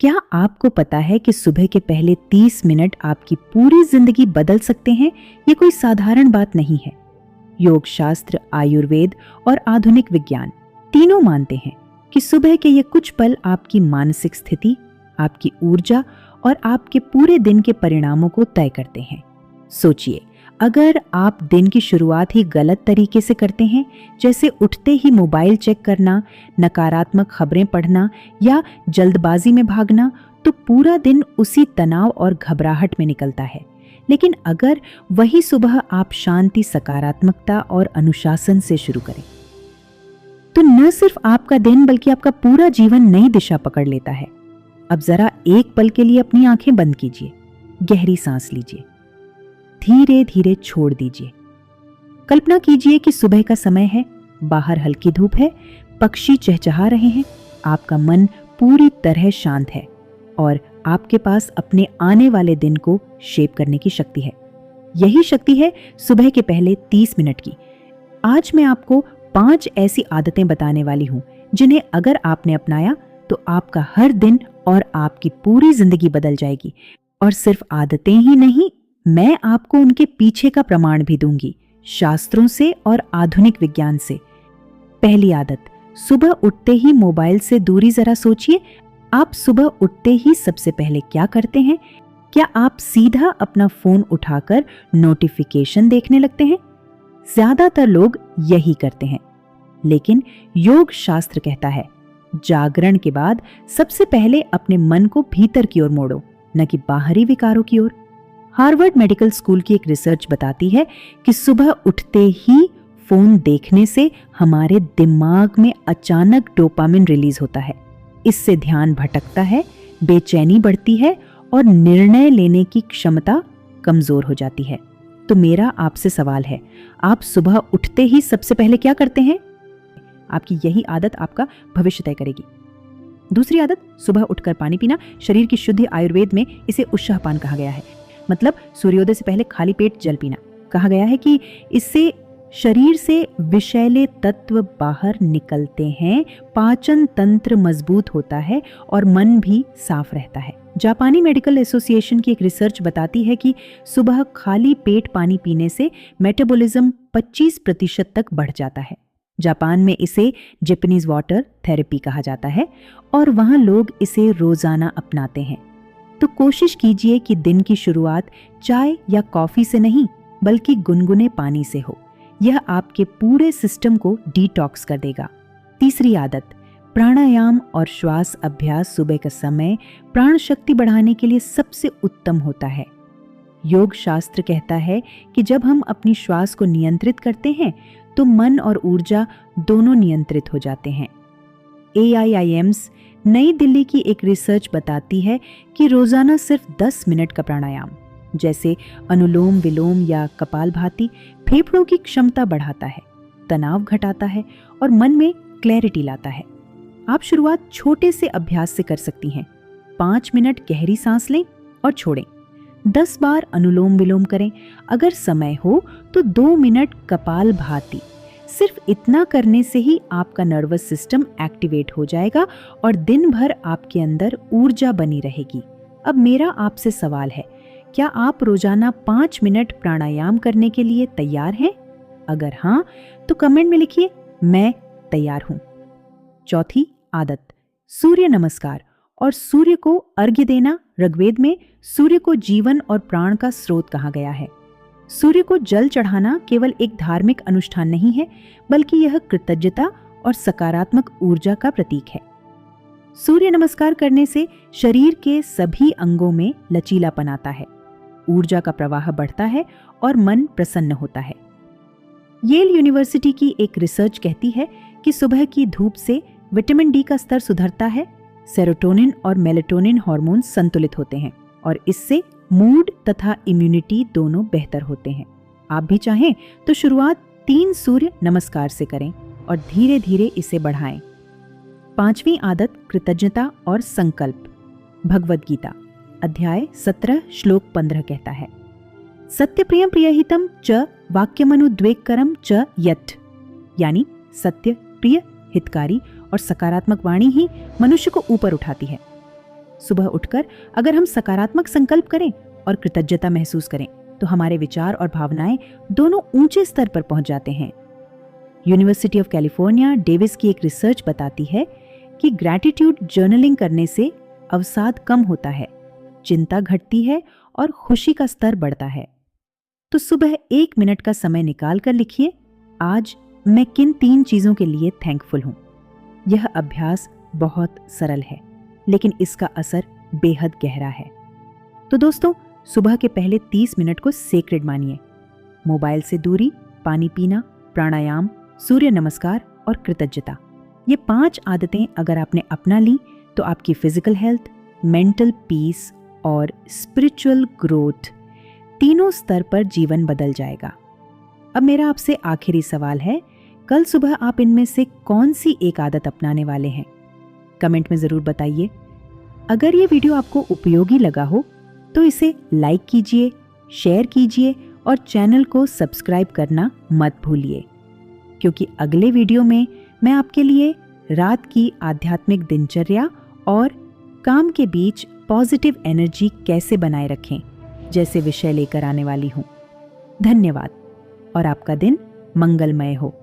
क्या आपको पता है कि सुबह के पहले 30 मिनट आपकी पूरी जिंदगी बदल सकते हैं? ये कोई साधारण बात नहीं है। योग शास्त्र, आयुर्वेद और आधुनिक विज्ञान तीनों मानते हैं कि सुबह के ये कुछ पल आपकी मानसिक स्थिति, आपकी ऊर्जा और आपके पूरे दिन के परिणामों को तय करते हैं। सोचिए, अगर आप दिन की शुरुआत ही गलत तरीके से करते हैं, जैसे उठते ही मोबाइल चेक करना, नकारात्मक खबरें पढ़ना या जल्दबाजी में भागना, तो पूरा दिन उसी तनाव और घबराहट में निकलता है। लेकिन अगर वही सुबह आप शांति, सकारात्मकता और अनुशासन से शुरू करें, तो न सिर्फ आपका दिन बल्कि आपका पूरा जीवन नई दिशा पकड़ लेता है। अब जरा एक पल के लिए अपनी आंखें बंद कीजिए, गहरी सांस लीजिए, धीरे धीरे छोड़ दीजिए। कल्पना कीजिए कि सुबह का समय है, बाहर हल्की धूप है, पक्षी चहचहा रहे हैं, आपका मन पूरी तरह शांत है और आपके पास अपने आने वाले दिन को शेप करने की शक्ति है। यही शक्ति है सुबह के पहले 30 मिनट की। आज मैं आपको 5 ऐसी आदतें बताने वाली हूं जिन्हें अगर आपने अपनाया तो आपका हर दिन और आपकी पूरी जिंदगी बदल जाएगी। और सिर्फ आदतें ही नहीं, मैं आपको उनके पीछे का प्रमाण भी दूंगी, शास्त्रों से और आधुनिक विज्ञान से। पहली आदत, सुबह उठते ही मोबाइल से दूरी। जरा सोचिए, आप सुबह उठते ही सबसे पहले क्या करते हैं? क्या आप सीधा अपना फोन उठाकर नोटिफिकेशन देखने लगते हैं? ज्यादातर लोग यही करते हैं, लेकिन योग शास्त्र कहता है, जागरण के बाद सबसे पहले अपने मन को भीतर की ओर मोड़ो, न कि बाहरी विकारों की ओर। हार्वर्ड मेडिकल स्कूल की एक रिसर्च बताती है कि सुबह उठते ही फोन देखने से हमारे दिमाग में अचानक डोपामिन रिलीज होता है। इससे ध्यान भटकता है, बेचैनी बढ़ती है और निर्णय लेने की क्षमता कमजोर हो जाती है। तो मेरा आपसे सवाल है, आप सुबह उठते ही सबसे पहले क्या करते हैं? आपकी यही आदत आपका भविष्य तय करेगी। दूसरी आदत, सुबह उठकर पानी पीना। शरीर की शुद्धि, आयुर्वेद में इसे उषःपान कहा गया है, मतलब सूर्योदय से पहले खाली पेट जल पीना। कहा गया है कि इससे शरीर से विषैले तत्व बाहर निकलते हैं, पाचन तंत्र मजबूत होता है और मन भी साफ रहता है। जापानी मेडिकल एसोसिएशन की एक रिसर्च बताती है कि सुबह खाली पेट पानी पीने से मेटाबॉलिज्म 25% तक बढ़ जाता है। जापान में इसे जापानीज वाटर थेरेपी कहा जाता है और वहां लोग इसे रोजाना अपनाते हैं। तो कोशिश कीजिए कि दिन की शुरुआत चाय या कॉफी से नहीं, बल्कि गुनगुने पानी से हो। यह आपके पूरे सिस्टम को डिटॉक्स कर देगा। तीसरी आदत, प्राणायाम और श्वास अभ्यास सुबह का समय प्राण शक्ति बढ़ाने के लिए सबसे उत्तम होता है। योग शास्त्र कहता है कि जब हम अपनी श्वास को नियंत्रित करते हैं तो मन और ऊर्जा दोनों नियंत्रित हो जाते हैं। AIIMS नई दिल्ली की एक रिसर्च बताती है कि रोजाना सिर्फ 10 मिनट का प्राणायाम, जैसे अनुलोम विलोम या कपालभाति, फेफड़ों की क्षमता बढ़ाता है, तनाव घटाता है और मन में क्लैरिटी लाता है। आप शुरुआत छोटे से अभ्यास से कर सकती हैं। 5 मिनट गहरी सांस लें और छोड़ें। 10 बार अनुलोम विलोम करें। अगर समय हो तो 2 मिनट कपालभाति। सिर्फ इतना करने से ही आपका नर्वस सिस्टम एक्टिवेट हो जाएगा और दिन भर आपके अंदर ऊर्जा बनी रहेगी। अब मेरा आपसे सवाल है, क्या आप रोजाना 5 मिनट प्राणायाम करने के लिए तैयार हैं? अगर हाँ, तो कमेंट में लिखिए, मैं तैयार हूं। चौथी आदत, सूर्य नमस्कार और सूर्य को अर्घ्य देना। ऋग्वेद में सूर्य को जीवन और प्राण का स्रोत कहा गया है। सूर्य को जल चढ़ाना केवल एक धार्मिक अनुष्ठान नहीं है, बल्कि यह कृतज्ञता और सकारात्मक ऊर्जा का प्रतीक है। सूर्य नमस्कार करने से शरीर के सभी अंगों में लचीलापन आता है, ऊर्जा का प्रवाह बढ़ता है और मन प्रसन्न होता है। येल यूनिवर्सिटी की एक रिसर्च कहती है कि सुबह की धूप से विटामिन डी का स्तर सुधरता है, सेरोटोनिन और मेलेटोनिन हार्मोन संतुलित होते हैं और इससे मूड तथा इम्यूनिटी दोनों बेहतर होते हैं। आप भी चाहें तो शुरुआत 3 सूर्य नमस्कार से करें और धीरे धीरे इसे बढ़ाएं। 5वीं आदत, कृतज्ञता और संकल्प। भगवद गीता अध्याय 17 श्लोक 15 कहता है, सत्य प्रियम प्रियहितम च वाक्यमनुद्वेगकरम च यत्, यानी सत्य, प्रिय, हितकारी और सकारात्मक वाणी ही मनुष्य को ऊपर उठाती है। सुबह उठकर अगर हम सकारात्मक संकल्प करें और कृतज्ञता महसूस करें तो हमारे विचार और भावनाएं दोनों ऊंचे स्तर पर पहुंच जाते हैं। यूनिवर्सिटी ऑफ कैलिफोर्निया डेविस की एक रिसर्च बताती है कि ग्रैटिट्यूड जर्नलिंग करने से अवसाद कम होता है, चिंता घटती है और खुशी का स्तर बढ़ता है। तो सुबह 1 मिनट का समय निकाल कर लिखिए, आज मैं किन 3 चीजों के लिए थैंकफुल हूं। यह अभ्यास बहुत सरल है, लेकिन इसका असर बेहद गहरा है। तो दोस्तों, सुबह के पहले 30 मिनट को सेक्रेड मानिए। मोबाइल से दूरी, पानी पीना, प्राणायाम, सूर्य नमस्कार और कृतज्ञता, ये 5 आदतें अगर आपने अपना ली तो आपकी फिजिकल हेल्थ, मेंटल पीस और स्पिरिचुअल ग्रोथ तीनों स्तर पर जीवन बदल जाएगा। अब मेरा आपसे आखिरी सवाल है, कल सुबह आप इनमें से कौन सी एक आदत अपनाने वाले हैं? कमेंट में जरूर बताइए। अगर ये वीडियो आपको उपयोगी लगा हो तो इसे लाइक कीजिए, शेयर कीजिए और चैनल को सब्सक्राइब करना मत भूलिए, क्योंकि अगले वीडियो में मैं आपके लिए रात की आध्यात्मिक दिनचर्या और काम के बीच पॉजिटिव एनर्जी कैसे बनाए रखें जैसे विषय लेकर आने वाली हूं। धन्यवाद और आपका दिन मंगलमय हो।